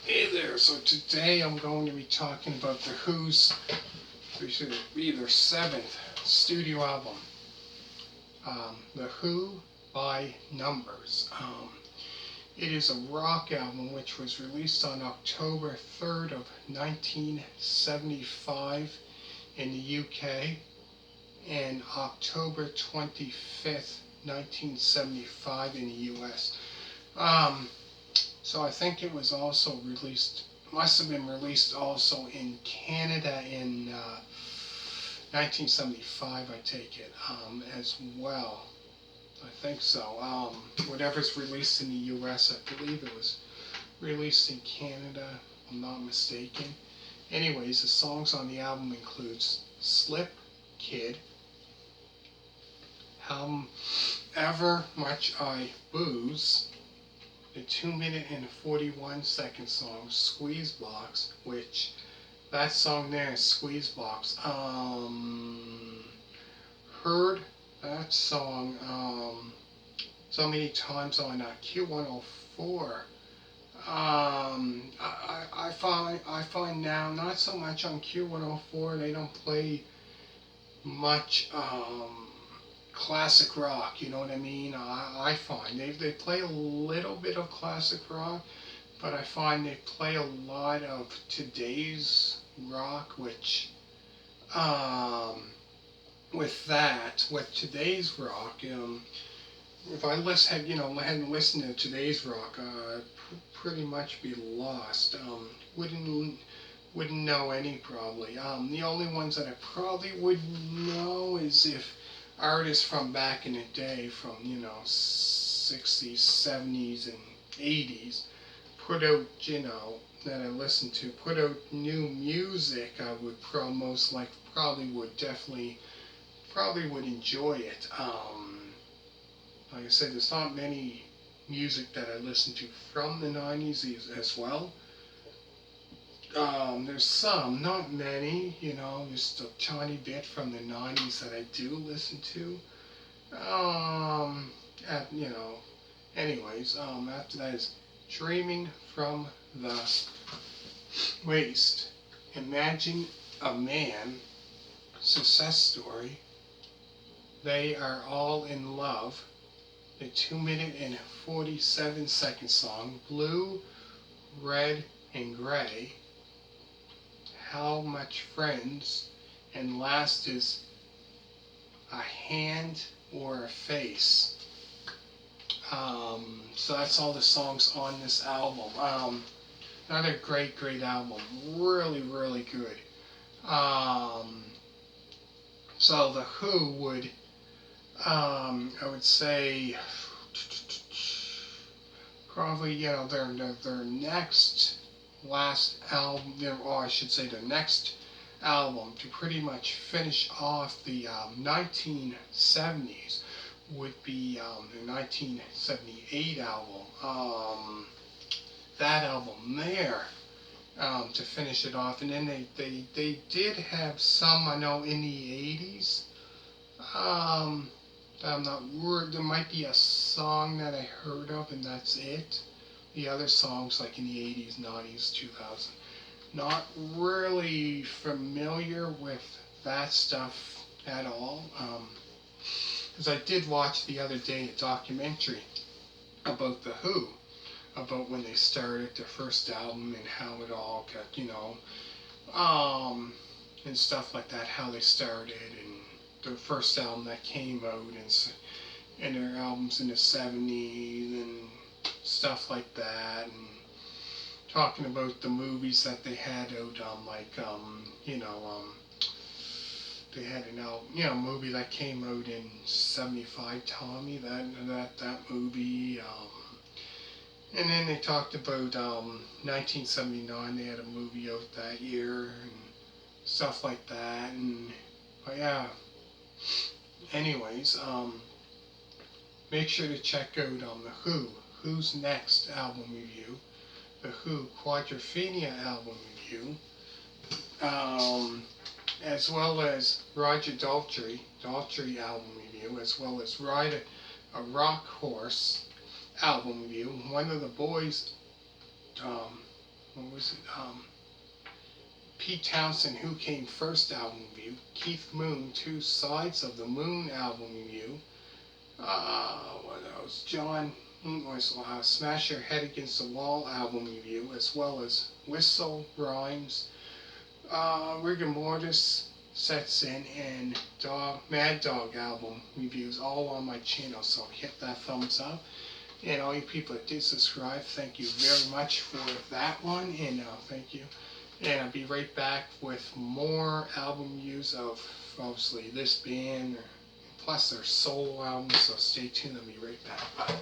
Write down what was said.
Hey there, so today I'm going to be talking about The Who's, which should be their seventh studio album, The Who by Numbers. It is a rock album which was released on October 3rd of 1975 in the UK and October 25th, 1975 in the US. Um, So I think it was also released, must have been released also in Canada in 1975, I take it, as well. I think so. Whatever's released in the US, I believe it was released in Canada, if I'm not mistaken. Anyways, the songs on the album includes Slip, Kid, However Much I Booze, the 2 minute and 41-second song Squeeze Box, which that song there is Squeeze Box. Heard that song so many times on Q104. I find now not so much on Q104. They don't play much classic rock, you know what I mean? I find they play a little bit of classic rock, but I find they play a lot of today's rock, which with today's rock, if I hadn't listened to today's rock, I'd pretty much be lost. Wouldn't know any probably. The only ones that I probably would know is if artists from back in the day, from 60s, 70s, and 80s, put out that I listened to, put out new music. I would probably would enjoy it. Like I said, there's not many music that I listen to from the 90s as well. There's some, not many, just a tiny bit from the 90s that I do listen to. Um, at, you know, Anyways, after that is Dreaming from the Waste. Imagine a man, success story. They are all in love. The 2 minute and 47-second song, Blue, Red, and Gray. How Much Friends, and last is A Hand or a Face. So that's all the songs on this album. Another great album. Really, really good. So the Who would, I would say, probably, their next last album, or I should say their next album to pretty much finish off the 1970s would be the 1978 album. That album there, to finish it off, and then they did have some, I know, in the 80s. I'm not worried. There might be a song that I heard of, and that's it. The other songs, like in the 80s, 90s, 2000s, not really familiar with that stuff at all. Because I did watch the other day a documentary about The Who, about when they started their first album and how it all got, and stuff like that, how they started, and the first album that came out, and their albums in the 70s, and stuff like that, and talking about the movies that they had out, they had an movie that came out in '75, Tommy, that movie, and then they talked about 1979. They had a movie out that year and stuff like that, and but yeah. Anyways, make sure to check out the Who's Next album review, the Who Quadrophenia album review, as well as Roger Daltrey album review, as well as Ride a Rock Horse album review. One of the boys, what was it? Pete Townsend, Who Came First album review. Keith Moon, Two Sides of the Moon album review. What else? John was Smash Your Head Against the Wall album review, as well as Whistle Rhymes, Rigor Mortis sets in, and Mad Dog album reviews, all on my channel. So hit that thumbs up. And all you people that did subscribe, thank you very much for that one, and thank you. And I'll be right back with more album reviews of, obviously, this band, plus their solo albums, so stay tuned. I'll be right back. Bye.